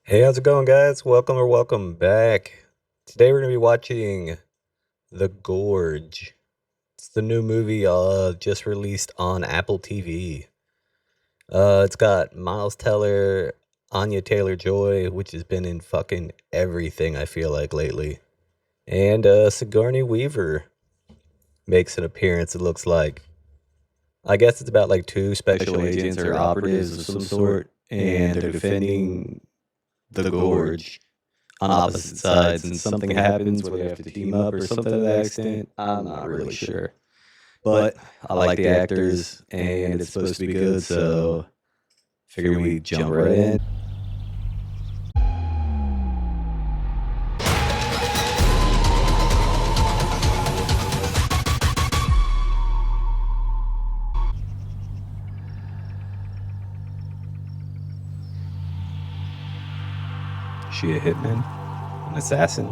Hey, how's it going, guys? Welcome back. Today we're gonna be watching The Gorge. It's the new movie just released on Apple TV. It's got Miles Teller, Anya Taylor-Joy, which has been in fucking everything I feel like lately. And Sigourney Weaver makes an appearance, it looks like. I guess it's about like two special agents or operatives of some sort, and they're defending the Gorge on opposite sides, and something happens where they have to team up or something to that extent. I'm not really sure. But I like the actors, and it's supposed to be good, so figure we jump right in. Is she a hitman? An assassin?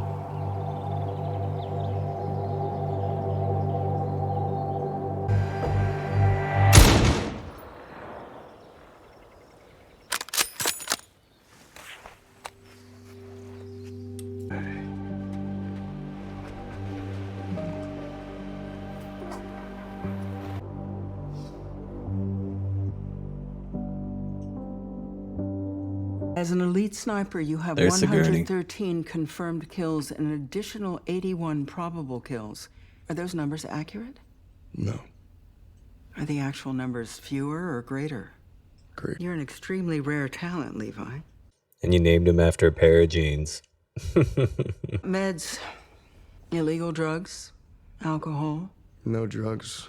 As an elite sniper, you have There's Sigourney. 113 confirmed kills and an additional 81 probable kills. Are those numbers accurate? No. Are the actual numbers fewer or greater? Great. You're an extremely rare talent, Levi. And you named him after a pair of jeans. Meds, illegal drugs, alcohol. No drugs.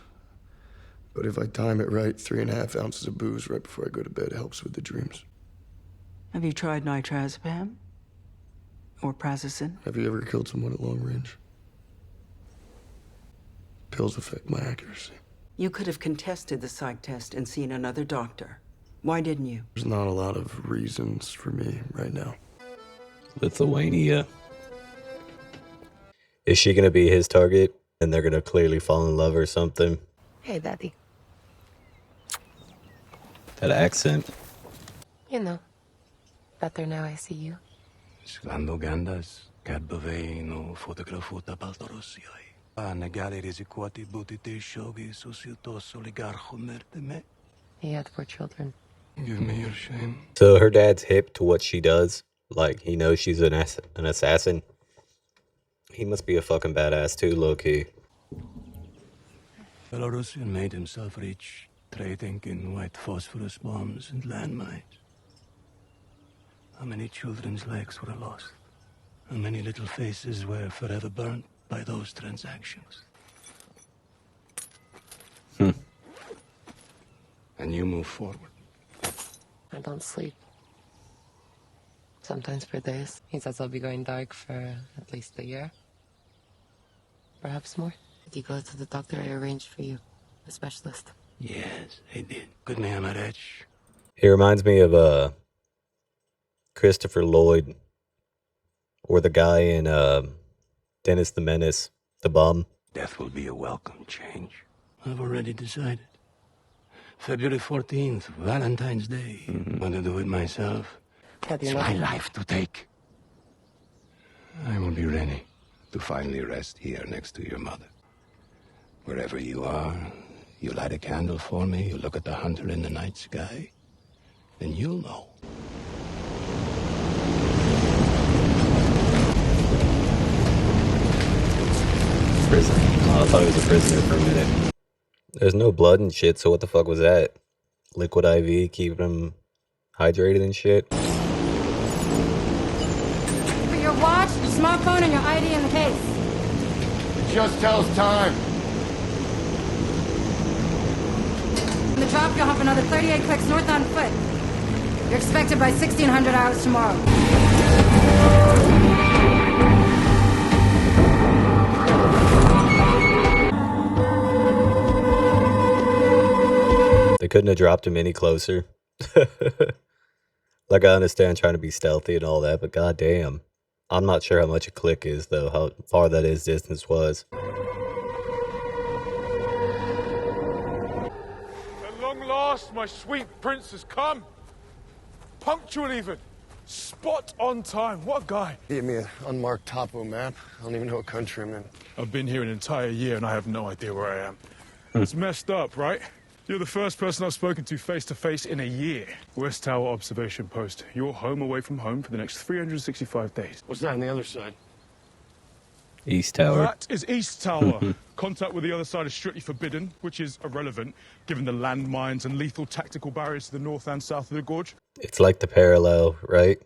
But if I time it right, 3.5 ounces of booze right before I go to bed helps with the dreams. Have you tried nitrazepam? Or prazosin? Have you ever killed someone at long range? Pills affect my accuracy. You could have contested the psych test and seen another doctor. Why didn't you? There's not a lot of reasons for me right now. Lithuania. Is she gonna be his target? And they're gonna clearly fall in love or something? Hey, Daddy. That accent? You know, better now I see you. Skando gandas, kadbavei no fotografuta baltorosiai. Ana galeri zikwati butite shogi susiutos oligarcho merteme. He had 4 children. Give me your shame. So her dad's hip to what she does. Like, he knows she's an assassin. He must be a fucking badass too, low-key. Belarusian made himself rich, trading in white phosphorus bombs and landmines. How many children's lives were lost? How many little faces were forever burnt by those transactions? And you move forward. I don't sleep. Sometimes for days. He says I'll be going dark for at least a year. Perhaps more. Did you go to the doctor I arranged for you? The specialist? Yes, I did. Good man, Marech. He reminds me of Christopher Lloyd, or the guy in Dennis the Menace, the bum. Death will be a welcome change. I've already decided. February 14th, Valentine's Day. Want to do it myself? Daddy, It's no. my life to take. I will be ready to finally rest here next to your mother. Wherever you are, you light a candle for me, you look at the hunter in the night sky, and you'll know. Prison. Oh, I thought he was a prisoner for a minute. There's no blood and shit, so what the fuck was that? Liquid IV, keeping him hydrated and shit? Put your watch, your smartphone, and your ID in the case. It just tells time. In the drop, you'll have another 38 clicks north on foot. You're expected by 1600 hours tomorrow. They couldn't have dropped him any closer. Like, I understand trying to be stealthy and all that, but goddamn. I'm not sure how much a click is, though, how far that is distance was. At long last, my sweet prince has come. Punctual even. Spot on time. What a guy. He gave me an unmarked topo map. I don't even know what country I'm in. I've been here an entire year and I have no idea where I am. It's messed up, right? You're the first person I've spoken to face in a year. West Tower observation post. You're home away from home for the next 365 days. What's that on the other side? East Tower. That is East Tower. Contact with the other side is strictly forbidden, which is irrelevant, given the landmines and lethal tactical barriers to the north and south of the gorge. It's like the parallel, right?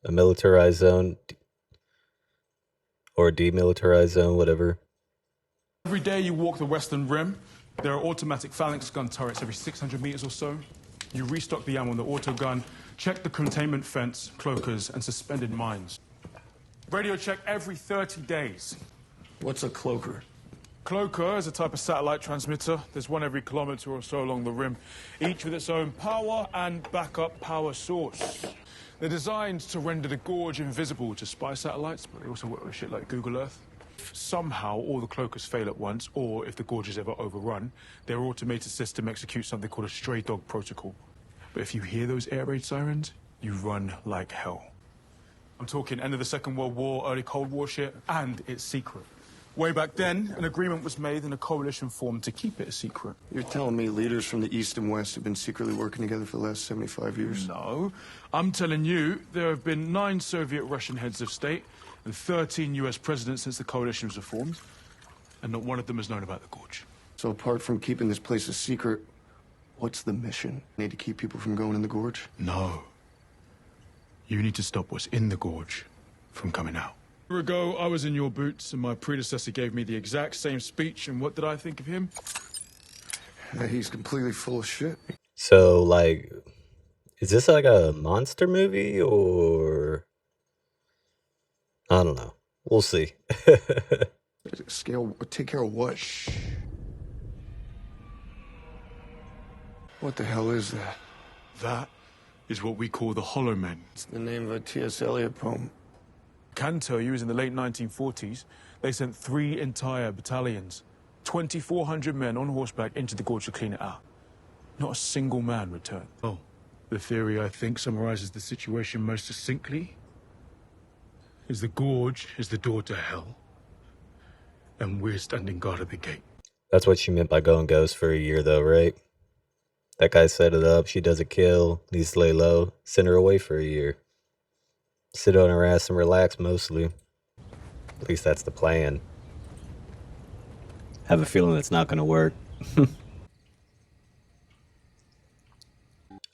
A militarized zone or demilitarized zone, whatever. Every day you walk the western rim, there are automatic phalanx gun turrets every 600 meters or so. You restock the ammo on the auto gun, check the containment fence, cloakers, and suspended mines. Radio check every 30 days. What's a cloaker? Cloaker is a type of satellite transmitter. There's one every kilometer or so along the rim, each with its own power and backup power source. They're designed to render the gorge invisible to spy satellites, but they also work with shit like Google Earth. If somehow all the cloakers fail at once, or if the gorge is ever overrun, their automated system executes something called a stray dog protocol. But if you hear those air raid sirens, you run like hell. I'm talking end of the Second World War, early Cold War shit, and it's secret. Way back then, an agreement was made and a coalition formed to keep it a secret. You're telling me leaders from the East and West have been secretly working together for the last 75 years? No. I'm telling you, there have been 9 Soviet-Russian heads of state and 13 US presidents since the coalition was formed, and not one of them has known about the gorge. So apart from keeping this place a secret, what's the mission? Need to keep people from going in the gorge? No. You need to stop what's in the gorge from coming out. A year ago, I was in your boots, and my predecessor gave me the exact same speech, and what did I think of him? He's completely full of shit. So, like, is this like a monster movie or... I don't know. We'll see. Scale, take care of what? What the hell is that? That is what we call the Hollow Men. It's the name of a T.S. Eliot poem. Can tell you is in the late 1940s, they sent 3 entire battalions, 2,400 men on horseback into the gorge to clean it out. Not a single man returned. Oh, the theory I think summarizes the situation most succinctly is the gorge is the door to hell, and we're standing guard at the gate. That's what she meant by going ghost for a year, though, right? That guy set it up. She does a kill. Needs to lay low. Send her away for a year. Sit on her ass and relax, mostly. At least that's the plan. Have a feeling it's not going to work.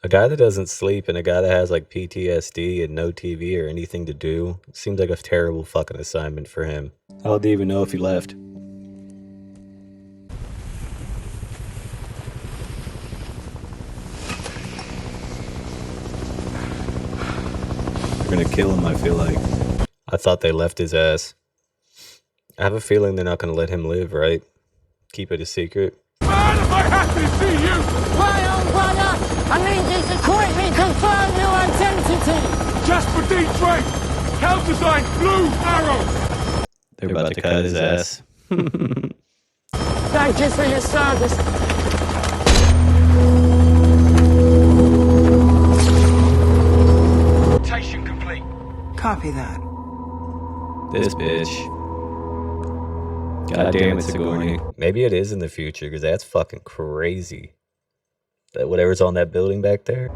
A guy that doesn't sleep and a guy that has like PTSD and no TV or anything to do seems like a terrible fucking assignment for him. How do you even know if he left? They're gonna kill him, I feel like. I thought they left his ass. I have a feeling they're not gonna let him live, right? Keep it a secret. Man, if I have to see you! Right on, brother! I need you to quickly confirm your identity! Jasper D. Drake! Health design, Blue Arrow! They're about to cut his ass. Thank you for your service. Rotation complete. Copy that. This bitch. God damn it, Sigourney. Maybe it is in the future, because that's fucking crazy. That whatever's on that building back there.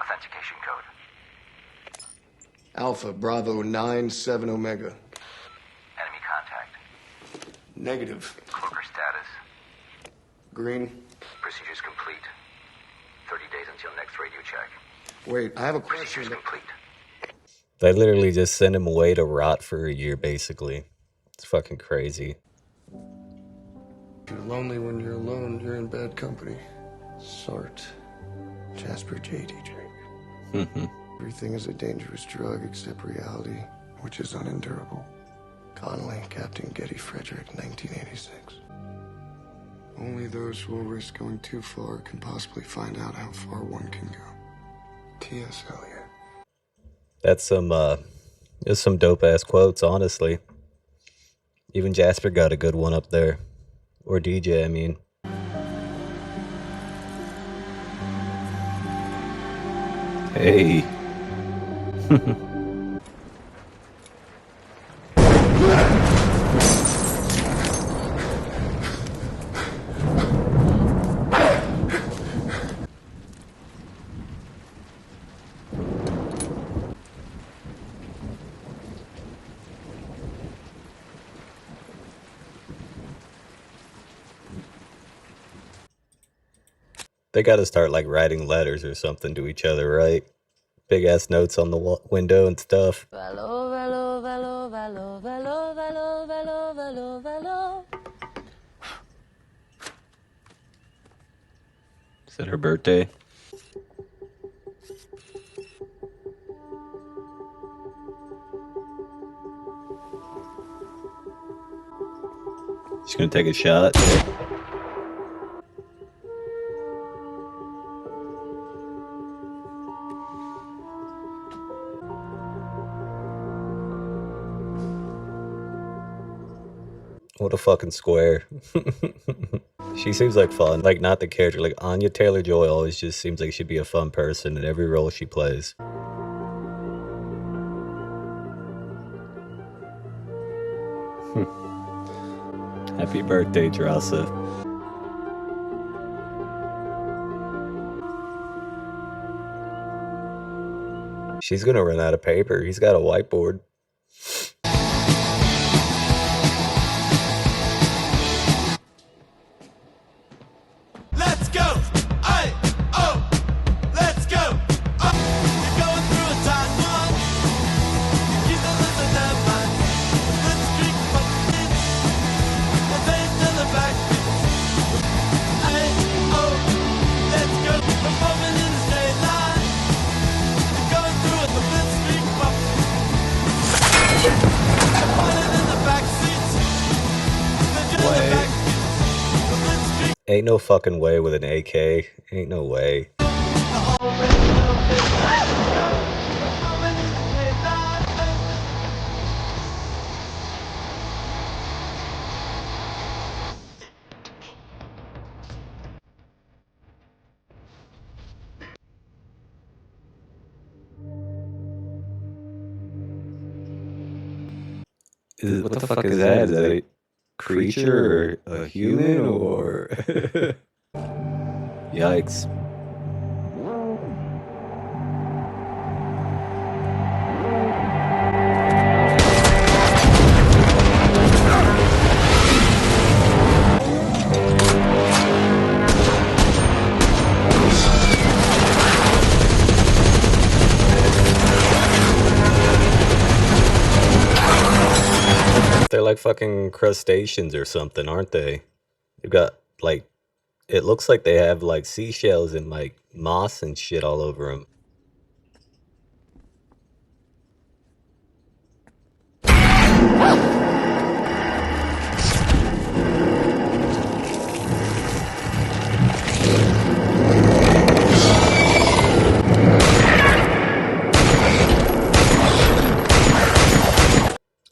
Authentication code. Alpha Bravo 97 Omega. Enemy contact. Negative. Cloaker status. Green. Procedures complete. 30 days until next radio check. Wait, I have a question. Procedures complete. They literally just send him away to rot for a year, basically. It's fucking crazy. If you're lonely when you're alone, you're in bad company. Sart. Jasper J.D. Drake. Everything is a dangerous drug except reality, which is unendurable. Connolly, Captain Getty Frederick, 1986. Only those who will risk going too far can possibly find out how far one can go. T.S. Eliot. That's some dope ass quotes, honestly. Even Jasper got a good one up there Or DJ, I mean. Hey. They gotta start like writing letters or something to each other, right? Big ass notes on the window and stuff. Velo, velo, velo, velo, velo, velo, velo, velo, velo. Is it her birthday? She's gonna take a shot. What a fucking square. She seems like fun. Like, not the character. Like, Anya Taylor-Joy always just seems like she'd be a fun person in every role she plays. Happy birthday, Drasa. She's gonna run out of paper. He's got a whiteboard. Let's go! Aye! Oh! Let's go! You're going through a tight one. Keep the listen in mind. Let's drink pumpkin. The face to the back. Aye! Oh! Let's go! We're moving in a straight line. You're going through it, the blitz streak pumpkin. Running in the back seats. The back. Ain't no fucking way with an AK. Ain't no way. What the fuck is that? Is that a creature or a human or... Yikes. They're like fucking crustaceans or something, aren't they? They've got like, it looks like they have like seashells and like moss and shit all over them.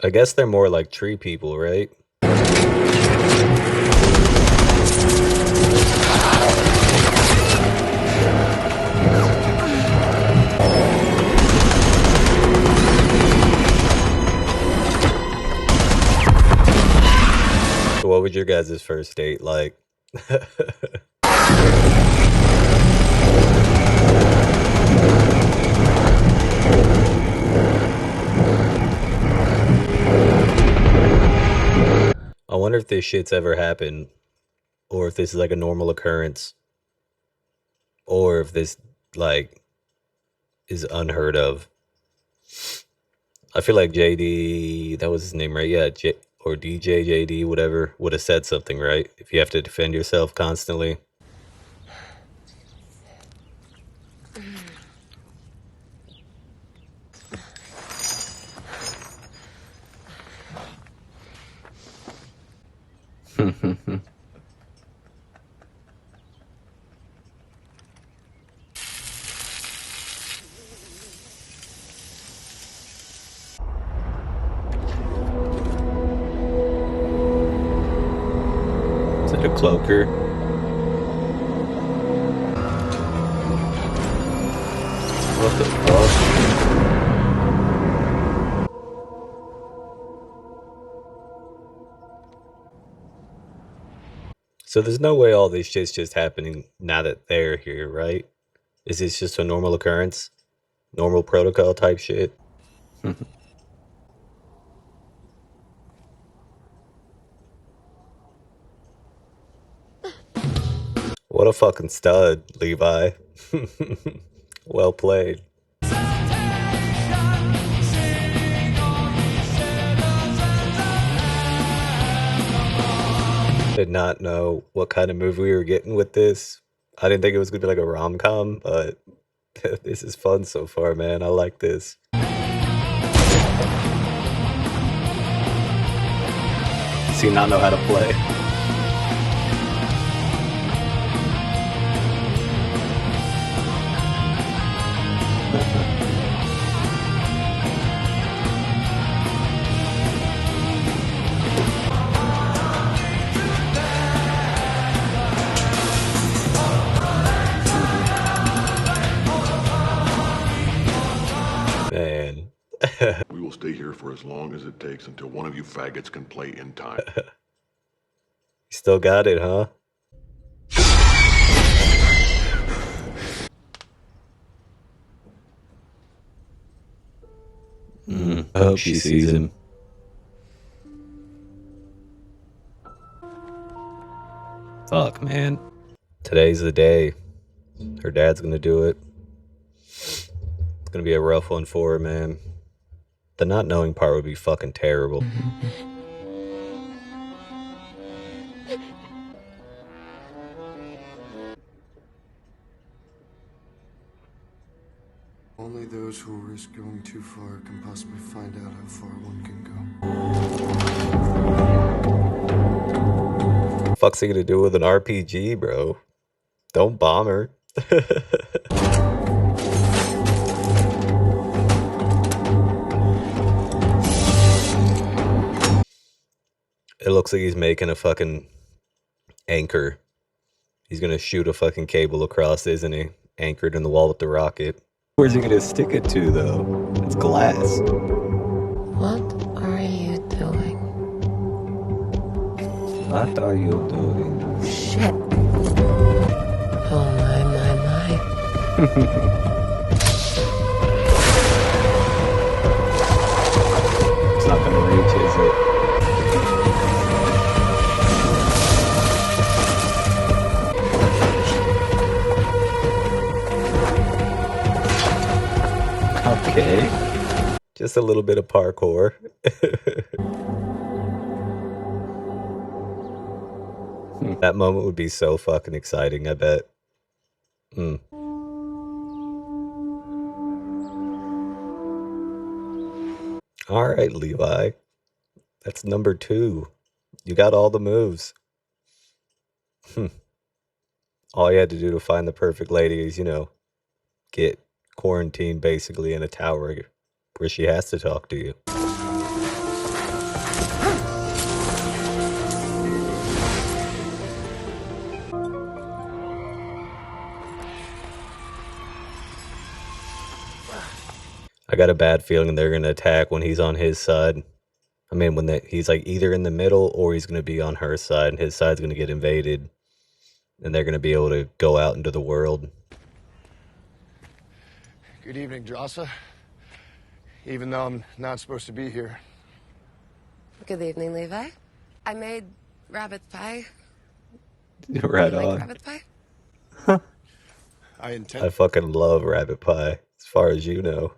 I guess they're more like tree people, right? So what was your guys' first date like? I wonder if this shit's ever happened, or if this is like a normal occurrence, or if this like is unheard of. I feel like JD, that was his name, right? Yeah, or DJ JD, whatever, would have said something, right? If you have to defend yourself constantly. Is The cloaker. What the fuck? So there's no way all this shit's just happening now that they're here, right? Is this just a normal occurrence? Normal protocol type shit? What a fucking stud, Levi. Well played. Did not know what kind of movie we were getting with this. I didn't think it was gonna be like a rom-com, but this is fun so far, man. I like this. Does he not know how to play? Man. We will stay here for as long as it takes until one of you faggots can play in time. You still got it, huh? I hope she sees him. Fuck, man. Today's the day. Her dad's gonna do it. It's gonna be a rough one for her, man. The not knowing part would be fucking terrible. Only those who risk going too far can possibly find out how far one can go. Fuck's he gonna do with an RPG, bro? Don't bomb her. It looks like he's making a fucking anchor. He's gonna shoot a fucking cable across, isn't he? Anchored in the wall with the rocket. Where's he gonna stick it to, though? It's glass. What are you doing? What are you doing? Shit. Oh my. It's not gonna reach, is it? Okay. Just a little bit of parkour. That moment would be so fucking exciting, I bet. Alright, Levi. That's number 2. You got all the moves. All you had to do to find the perfect lady is, get quarantined basically in a tower where she has to talk to you. I got a bad feeling they're gonna attack when he's on his side. I mean, when he's like either in the middle or he's gonna be on her side, and his side's gonna get invaded, and they're gonna be able to go out into the world. Good evening, Jossa. Even though I'm not supposed to be here. Good evening, Levi. I made rabbit pie. Right You on. like rabbit pie? I fucking love rabbit pie, as far as you know.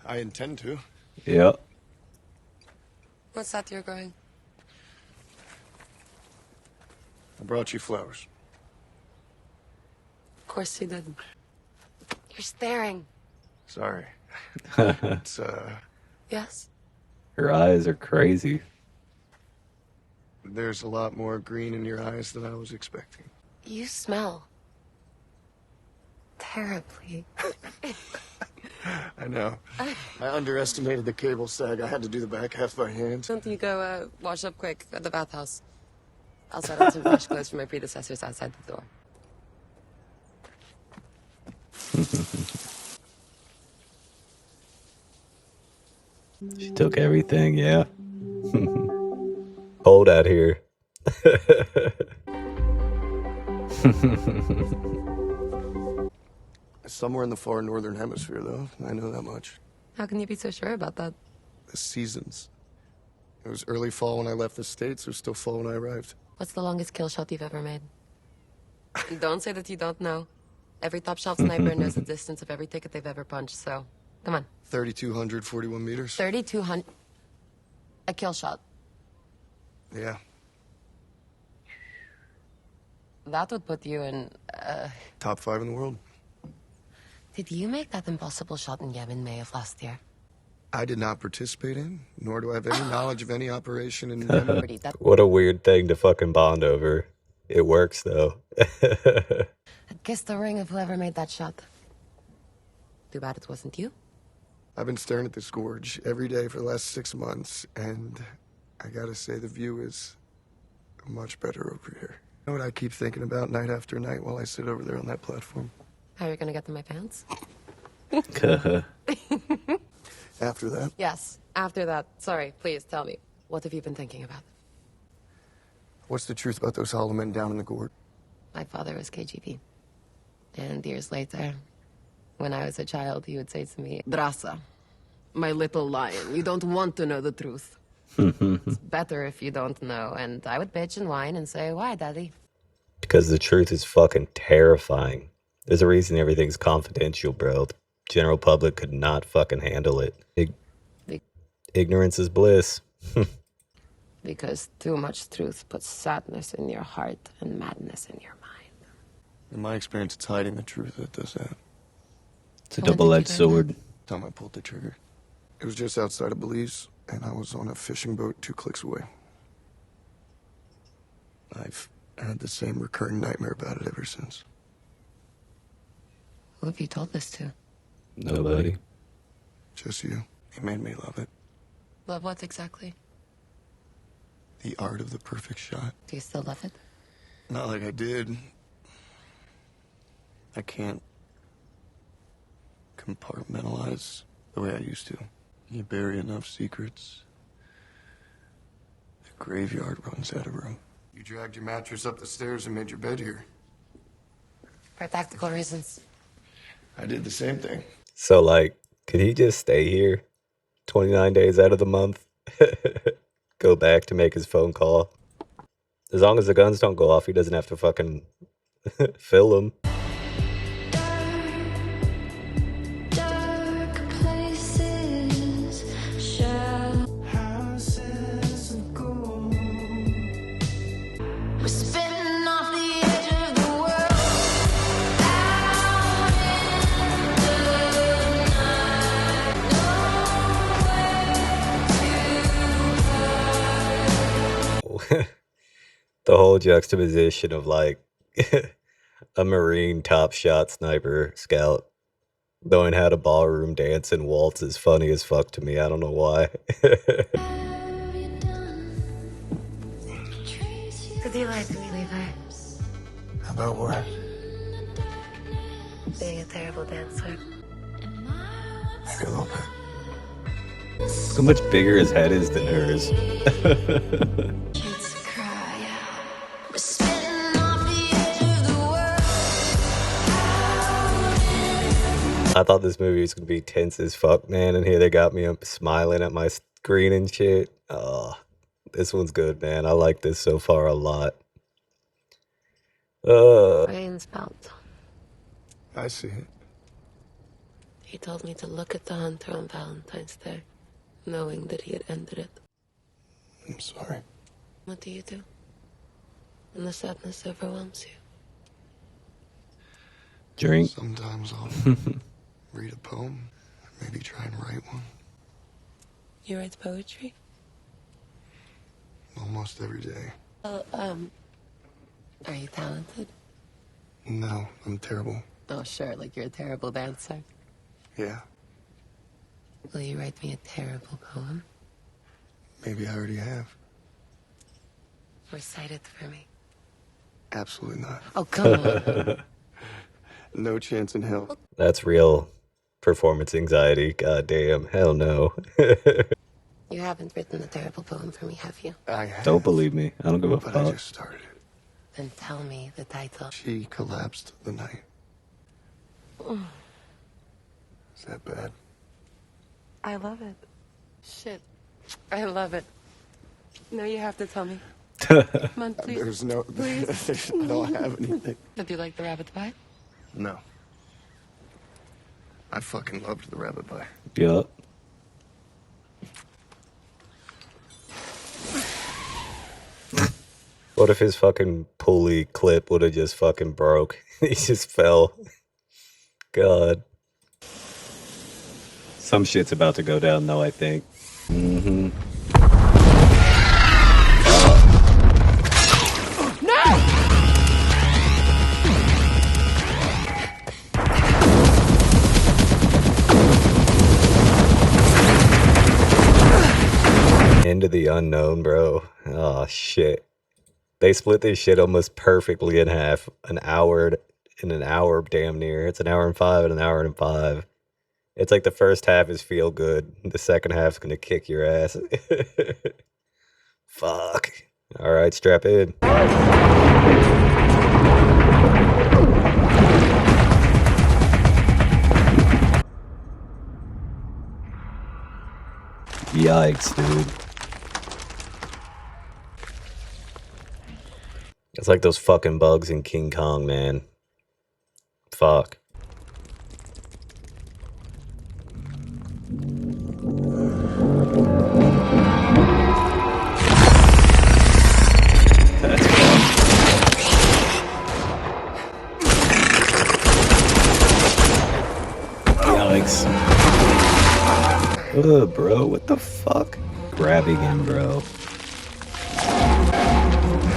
I intend to. Yep. What's that you're growing? I brought you flowers. Of course you did. You're staring. Sorry. It's, Yes? Her eyes are crazy. there's a lot more green in your eyes than I was expecting. You smell terribly. I know. I underestimated the cable sag. I had to do the back half by hand. Don't you go wash up quick at the bathhouse? I'll set on some fresh clothes for my predecessors outside the door. She took everything, yeah. Cold out here. Somewhere in the far northern hemisphere, though. I know that much. How can you be so sure about that? The seasons. It was early fall when I left the States. It was still fall when I arrived. What's the longest kill shot you've ever made? Don't say that you don't know. Every top shelf sniper knows the distance of every ticket they've ever punched, so come on. 3,241 meters. 3,200. A kill shot. Yeah. That would put you in, Top 5 in the world. Did you make that impossible shot in Yemen May of last year? I did not participate in, nor do I have any knowledge of any operation in Yemen. What a weird thing to fucking bond over. It works, though. I'd kiss the ring of whoever made that shot. Too bad it wasn't you. I've been staring at this gorge every day for the last 6 months, and I gotta say the view is much better over here. You know what I keep thinking about night after night while I sit over there on that platform? How are you gonna get to my pants? After that? Yes, after that. Sorry, please tell me. What have you been thinking about? What's the truth about those hollow men down in the gorge? My father was KGB. And years later, when I was a child, he would say to me, Drasa, my little lion, you don't want to know the truth. It's better if you don't know. And I would bitch and whine and say, why, Daddy? Because the truth is fucking terrifying. There's a reason everything's confidential, bro. The general public could not fucking handle it. Ignorance is bliss. Because too much truth puts sadness in your heart and madness in your mind. In my experience, it's hiding the truth that does that. It's a double-edged sword. Time I pulled the trigger. It was just outside of Belize, and I was on a fishing boat 2 clicks away. I've had the same recurring nightmare about it ever since. Who have you told this to? Nobody. Just you. You made me love it. Love what exactly? The art of the perfect shot. Do you still love it? Not like I did. I can't compartmentalize the way I used to. You bury enough secrets, the graveyard runs out of room. You dragged your mattress up the stairs and made your bed here. For tactical reasons. I did the same thing. So, like, could he just stay here 29 days out of the month? Go back to make his phone call? As long as the guns don't go off, he doesn't have to fucking fill them. The whole juxtaposition of like a Marine top shot sniper scout knowing how to ballroom dance and waltz is funny as fuck to me. I don't know why. Did you like me, Levi? About what? Being a terrible dancer. Maybe a little bit. So much bigger his head is than hers. I thought this movie was gonna be tense as fuck, man, and here they got me up smiling at my screen and shit. Oh, this one's good, man. I like this so far a lot. Rain's melt. I see it. He told me to look at the hunter on Valentine's Day, knowing that he had ended it. I'm sorry. What do you do when the sadness overwhelms you? Drink. Sometimes I'll read a poem, maybe try and write one. You write poetry? Almost every day. Are you talented? No, I'm terrible. Oh, sure, like you're a terrible dancer. Yeah. Will you write me a terrible poem? Maybe I already have. Recite it for me. Absolutely not. Oh, come on. No chance in hell. That's real performance anxiety. God damn. Hell no. You haven't written a terrible poem for me, have you? I have. Don't believe me. I don't give a But fuck. I just started it. Then tell me the title. She collapsed the night. Is that bad? I love it. Shit. I love it. No, you have to tell me. Come on, please. There's no... Please. I don't have anything. Did you like the rabbit pie? No. I fucking loved the rabbit pie. Yup. What if his fucking pulley clip would have just fucking broke? He just fell. God. Some shit's about to go down though, I think. Mm-hmm. Into the unknown, bro. Oh shit. They split this shit almost perfectly in half. An hour damn near. It's an hour and 5 and an hour and 5. It's like the first half is feel good. The second half's gonna kick your ass. Fuck. Alright, strap in. Yikes, dude. It's like those fucking bugs in King Kong, man. Fuck. That's Yikes. Ugh, bro, what the fuck? Grabbing him, bro.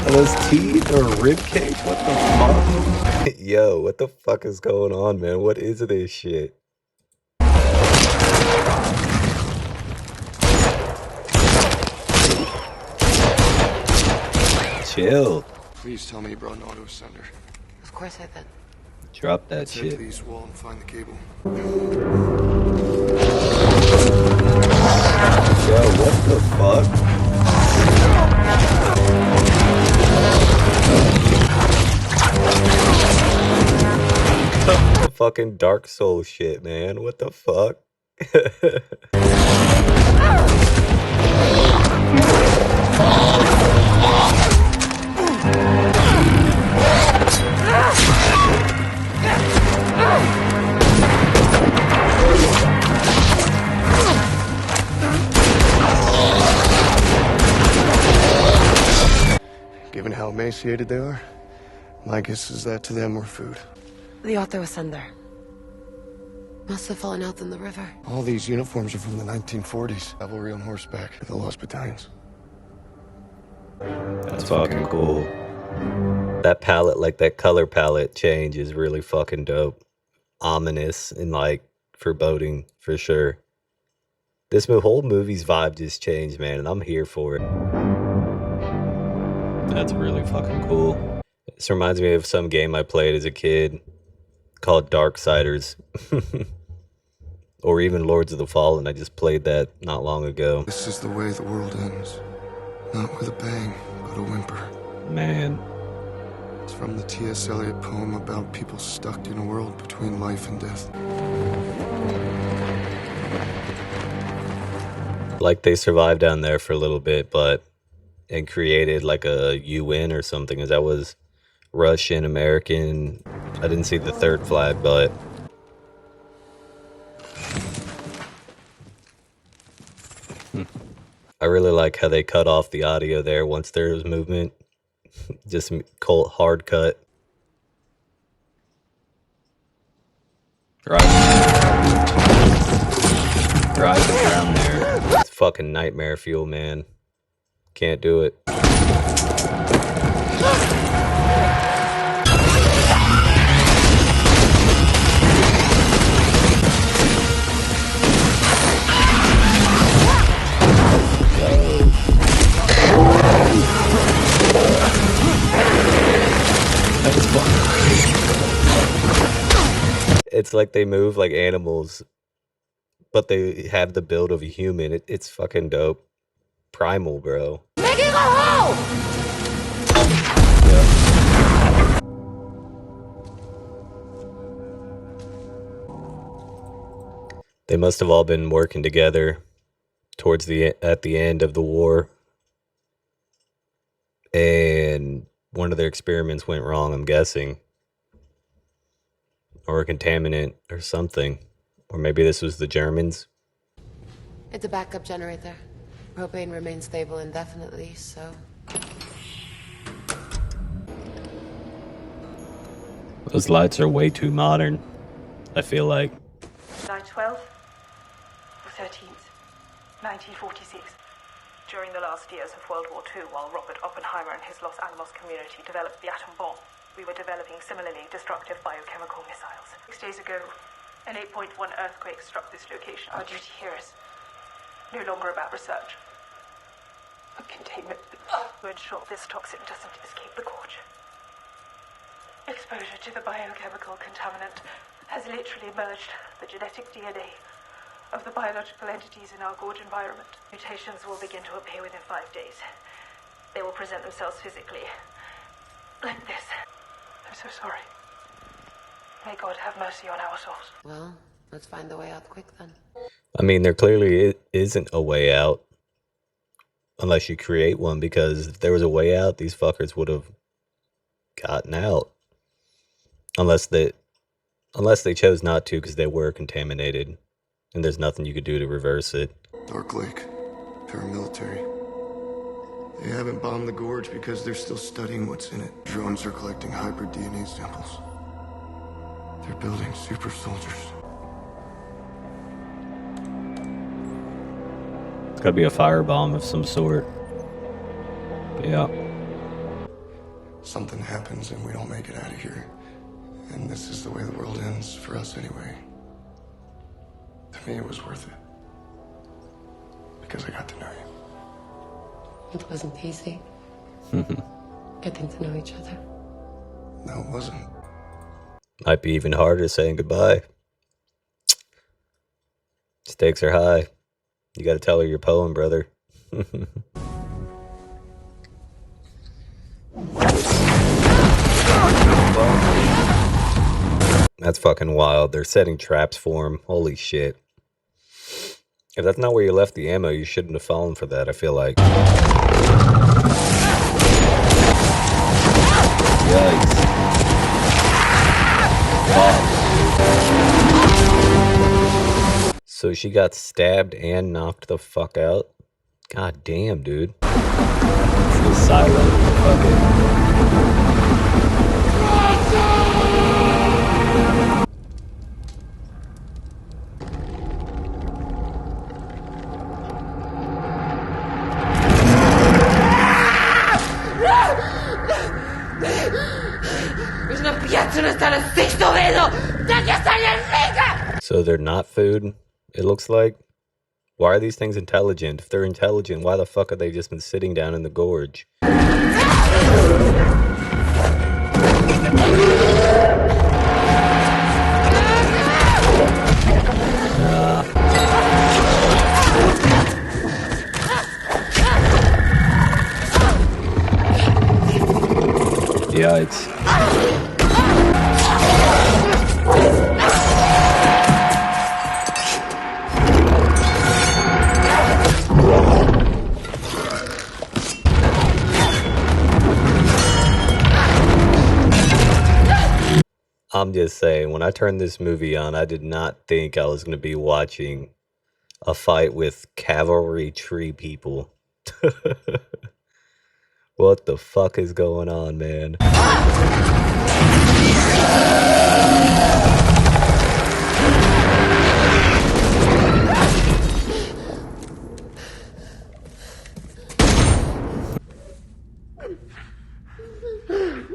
Are those teeth or rib cage? What the fuck? Yo, what the fuck is going on, man? What is this shit? Chill. Please tell me you brought an auto sender. Of course I did. Drop that Head to shit. the east wall and find the cable. Yo, what the fuck? Fucking Dark Souls shit, man. What the fuck? Given how emaciated they are, my guess is that to them we're food. The auto sender. Must have fallen out in the river. All these uniforms are from the 1940s. Cavalry on horseback, the Lost Battalions. That's fucking cool. That palette, like that color palette change is really fucking dope. Ominous and like foreboding for sure. This whole movie's vibe just changed, man, and I'm here for it. That's really fucking cool. This reminds me of some game I played as a kid called Darksiders. Or even Lords of the Fallen. I just played that not long ago. This is the way the world ends. Not with a bang, but a whimper. Man. It's from the T.S. Eliot poem about people stuck in a world between life and death. Like they survived down there for a little bit, and created like a UN or something, as that was Russian, American. I didn't see the third flag, but I really like how they cut off the audio there once there was movement. Just cold, hard cut. Driving around there. It's fucking nightmare fuel, man. Can't do it. It's like they move like animals, but they have the build of a human. It's fucking dope. Primal, bro. Make it go home! They must have all been working together towards at the end of the war, and one of their experiments went wrong, I'm guessing, or a contaminant or something, or maybe this was the Germans. It's a backup generator. Propane remains stable indefinitely, so... Those lights are way too modern, I feel like. July 12th or 13th, 1946. During the last years of World War II, while Robert Oppenheimer and his Los Alamos community developed the atom bomb, we were developing similarly destructive biochemical missiles. 6 days ago, an 8.1 earthquake struck this location. Our duty here is no longer about research, but containment to ensure this toxin doesn't escape the gorge. Exposure to the biochemical contaminant has literally merged the genetic DNA of the biological entities in our gorge environment. Mutations will begin to appear within 5 days. They will present themselves physically, like this. I'm so sorry. May God have mercy on our souls. Well, let's find the way out quick then. I mean, there clearly isn't a way out unless you create one, because if there was a way out, these fuckers would have gotten out. Unless they chose not to because they were contaminated and there's nothing you could do to reverse it. Dark Lake, paramilitary. They haven't bombed the gorge because they're still studying what's in it. Drones are collecting hybrid DNA samples. They're building super soldiers. It's gotta be a firebomb of some sort. Yeah. Something happens and we don't make it out of here. And this is the way the world ends, for us anyway. To me, it was worth it. Because I got to know you. It wasn't easy. Getting to know each other. No, it wasn't. Might be even harder saying goodbye. Stakes are high. You gotta tell her your poem, brother. That's fucking wild. They're setting traps for him. Holy shit. If that's not where you left the ammo, you shouldn't have fallen for that, I feel like. Yikes. Wow. So she got stabbed and knocked the fuck out? God damn, dude. It's the silent. Fuck it. So they're not food, it looks like? Why are these things intelligent? If they're intelligent, why the fuck have they just been sitting down in the gorge? Yikes. I'm just saying, when I turned this movie on, I did not think I was going to be watching a fight with cavalry tree people. What the fuck is going on, man?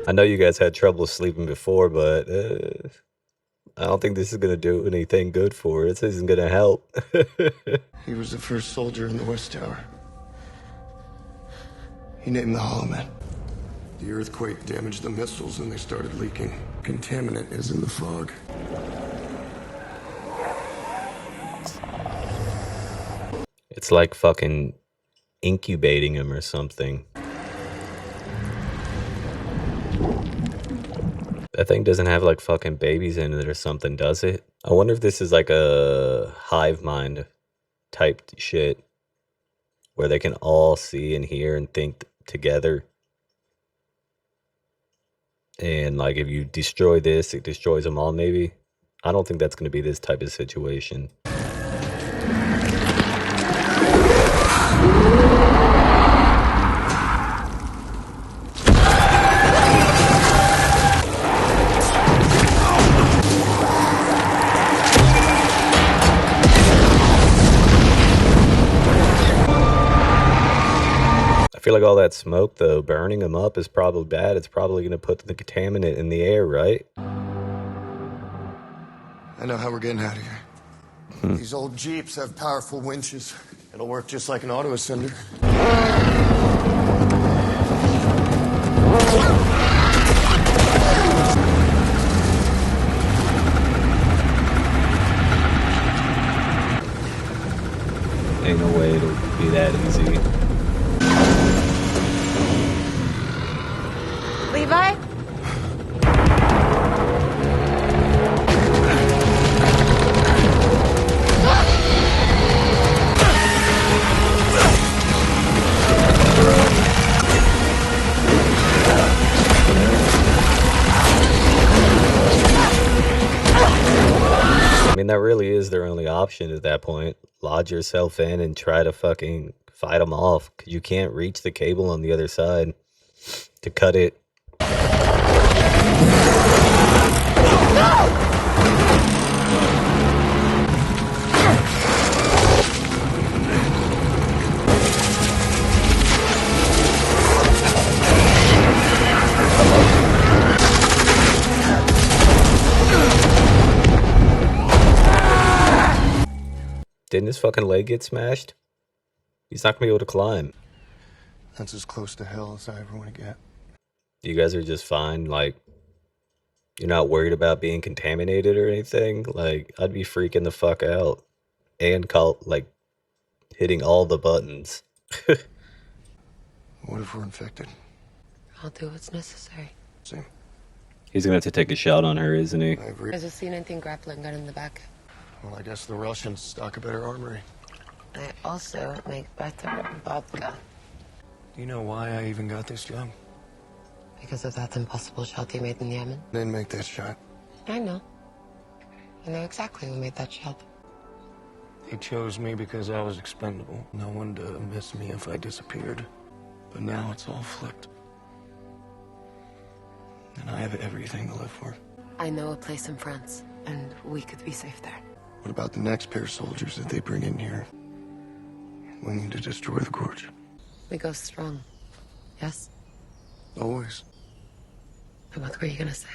I know you guys had trouble sleeping before, but I don't think this is going to do anything good for it. This isn't going to help. He was the first soldier in the West Tower. He named the Hollow Men. The earthquake damaged the missiles and they started leaking. Contaminant is in the fog. It's like fucking incubating him or something. That thing doesn't have like fucking babies in it or something, does it? I wonder if this is like a hive mind type shit where they can all see and hear and think together. And like if you destroy this, it destroys them all maybe. I don't think that's going to be this type of situation. I feel like all that smoke, though, burning them up is probably bad. It's probably going to put the contaminant in the air, right? I know how we're getting out of here. These old Jeeps have powerful winches. It'll work just like an auto ascender. Ain't no way it'll be that easy. Levi? I mean, that really is their only option at that point. Lodge yourself in and try to fucking fight them off, because you can't reach the cable on the other side to cut it. Didn't his fucking leg get smashed? He's not gonna be able to climb. That's as close to hell as I ever want to get. You guys are just fine, like, you're not worried about being contaminated or anything? Like, I'd be freaking the fuck out. And hitting all the buttons. What if we're infected? I'll do what's necessary. Same. He's gonna have to take a shot on her, isn't he? I agree. There's a C-19 grappling gun in the back. Well, I guess the Russians stock a better armory. I also make better vodka. Do you know why I even got this job? Because of that impossible shot you made in Yemen? Didn't make that shot. I know. I know exactly who made that shot. He chose me because I was expendable. No one to miss me if I disappeared. But now it's all flipped. And I have everything to live for. I know a place in France, and we could be safe there. What about the next pair of soldiers that they bring in here? We need to destroy the gorge. We go strong. Yes? Always. And what were you gonna say?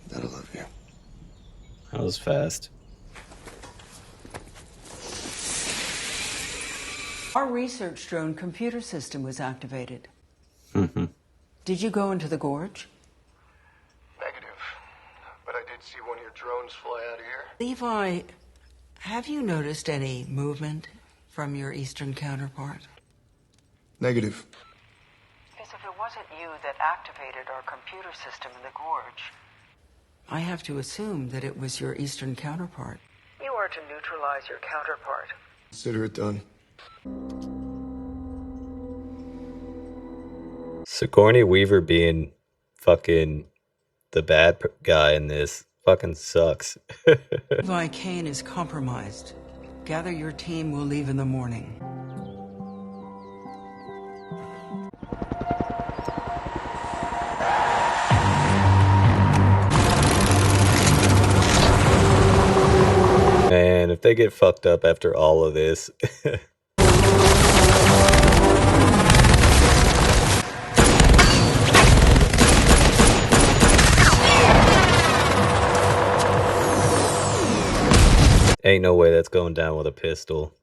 That I love you. That was fast. Our research drone computer system was activated. Did you go into the gorge? Negative. But I did see one of your drones fly out of here. Levi, have you noticed any movement from your eastern counterpart? Negative. As if it wasn't you that activated our computer system in the gorge. I have to assume that it was your eastern counterpart. You are to neutralize your counterpart. Consider it done. Sigourney Weaver being fucking the bad guy in this fucking sucks. Levi Kane is compromised. Gather your team, we'll leave in the morning. Man, if they get fucked up after all of this. Ain't no way that's going down with a pistol.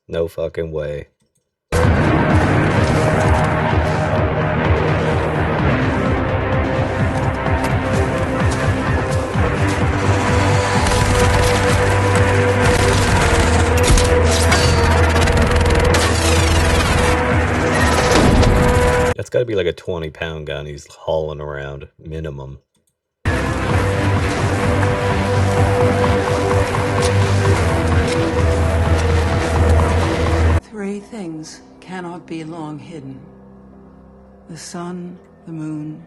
No fucking way. gotta be like a 20-pound gun he's hauling around, minimum. Three things cannot be long hidden: the sun, the moon,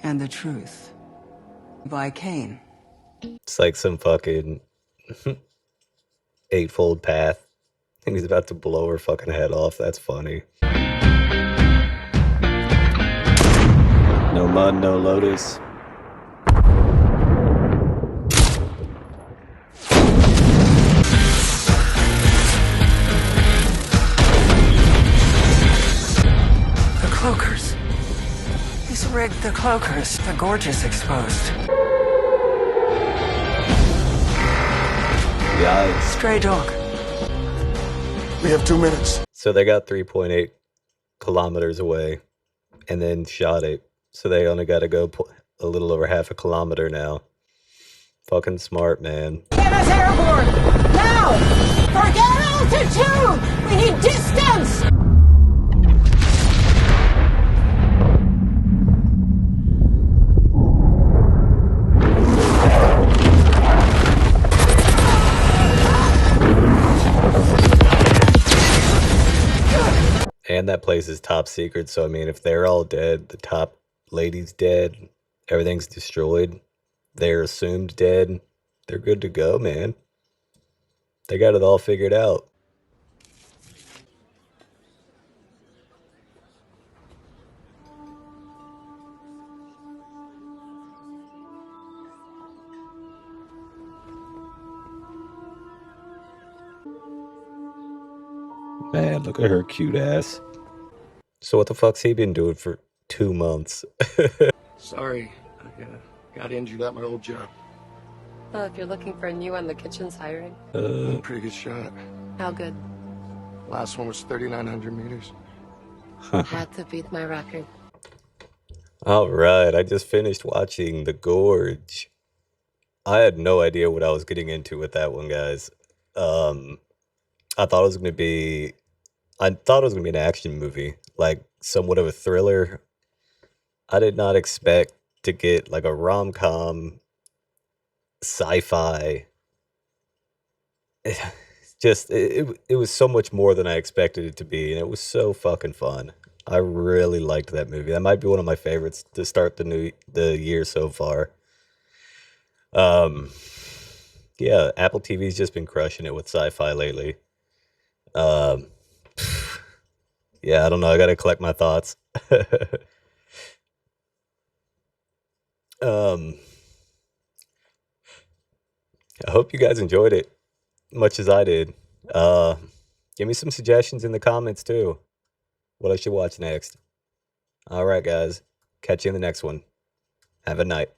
and the truth. By Kane. It's like some fucking eightfold path, and he's about to blow her fucking head off. That's funny. No mud, no lotus. The cloakers. He's rigged the cloakers. The gorge is exposed. Yeah. Stray dog. We have 2 minutes. So they got 3.8 kilometers away and then shot it. So they only got to go a little over half a kilometer now. Fucking smart, man. Get us airborne! Now! Forget altitude! We need distance! And that place is top secret, so I mean, if they're all dead, the top lady's dead, everything's destroyed, they're assumed dead, they're good to go, man. They got it all figured out. Man, look at her cute ass. So what the fuck's he been doing for 2 months? Sorry, I got injured at my old job. Well, if you're looking for a new one, the kitchen's hiring. Pretty good shot. How good? Last one was 3,900 meters. Had to beat my record. All right, I just finished watching The Gorge. I had no idea what I was getting into with that one, guys. I thought it was gonna be an action movie, like somewhat of a thriller. I did not expect to get like a rom-com, sci-fi. It was so much more than I expected it to be, and it was so fucking fun. I really liked that movie. That might be one of my favorites to start the year so far. Yeah, Apple TV's just been crushing it with sci-fi lately. Yeah, I don't know. I gotta collect my thoughts. I hope you guys enjoyed it much as I did. Give me some suggestions in the comments too. What I should watch next. All right, guys. Catch you in the next one. Have a night.